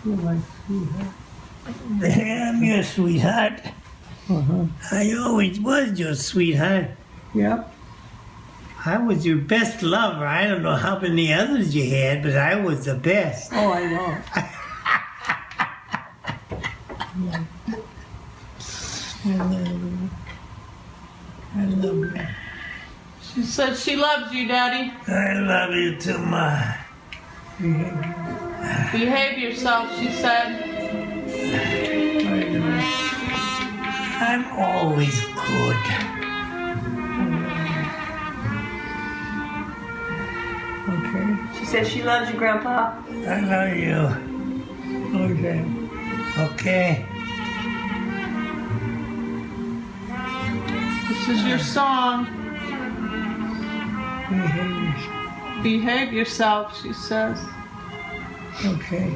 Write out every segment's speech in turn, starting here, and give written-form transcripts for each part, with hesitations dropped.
You're my sweetheart. I'm your sweetheart. I always was your sweetheart. Yep. I was your best lover. I don't know how many others you had, but I was the best. Oh, I know. I love you. She said she loves you, Daddy. I love you too much. Behave yourself, she said. I'm always good. Okay. She says she loves you, Grandpa. I love you. Okay. Okay? This is your song. Behave yourself, she says. Okay.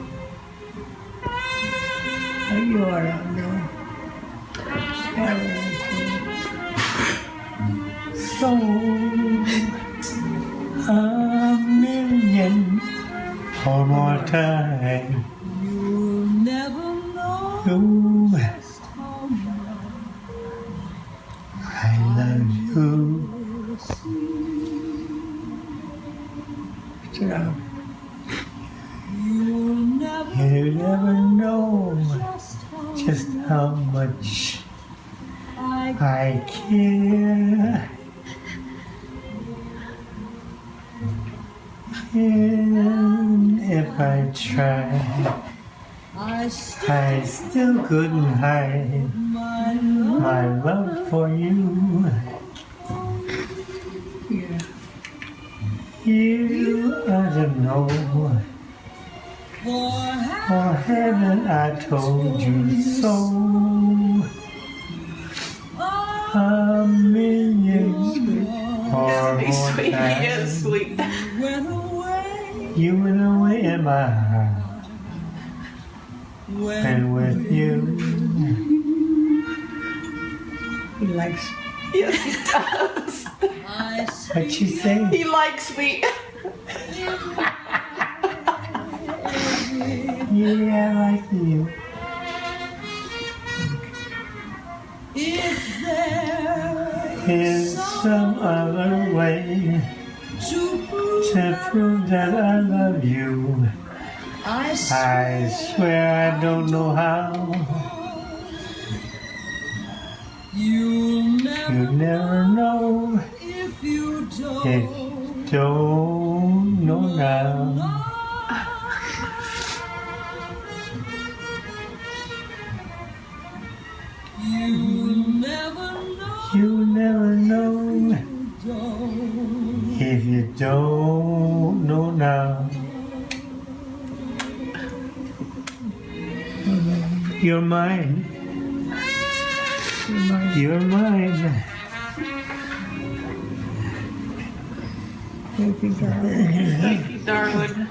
You are on now. So, a million or more time. You'll never know You, just how much I love you. Sit down. you'll never You never know just how just how much I I care. And if I tried, I I still couldn't hide my love my love for you. Yeah. You ought to know, for for heaven I told you so. A million or He's more sweet. He is times. sweet. went away You went away in my heart, when and with you, He likes. Yes, he does. I what you say? He likes me. Yeah, I like you. if there Is some other way to prove to prove that I love you? I I swear I don't know how. you'll never You never know if you if don't you don't know now. you'll never know You never know don't if you don't know now. You're mine. You're mine. Thank you, darling. Thank you, darling.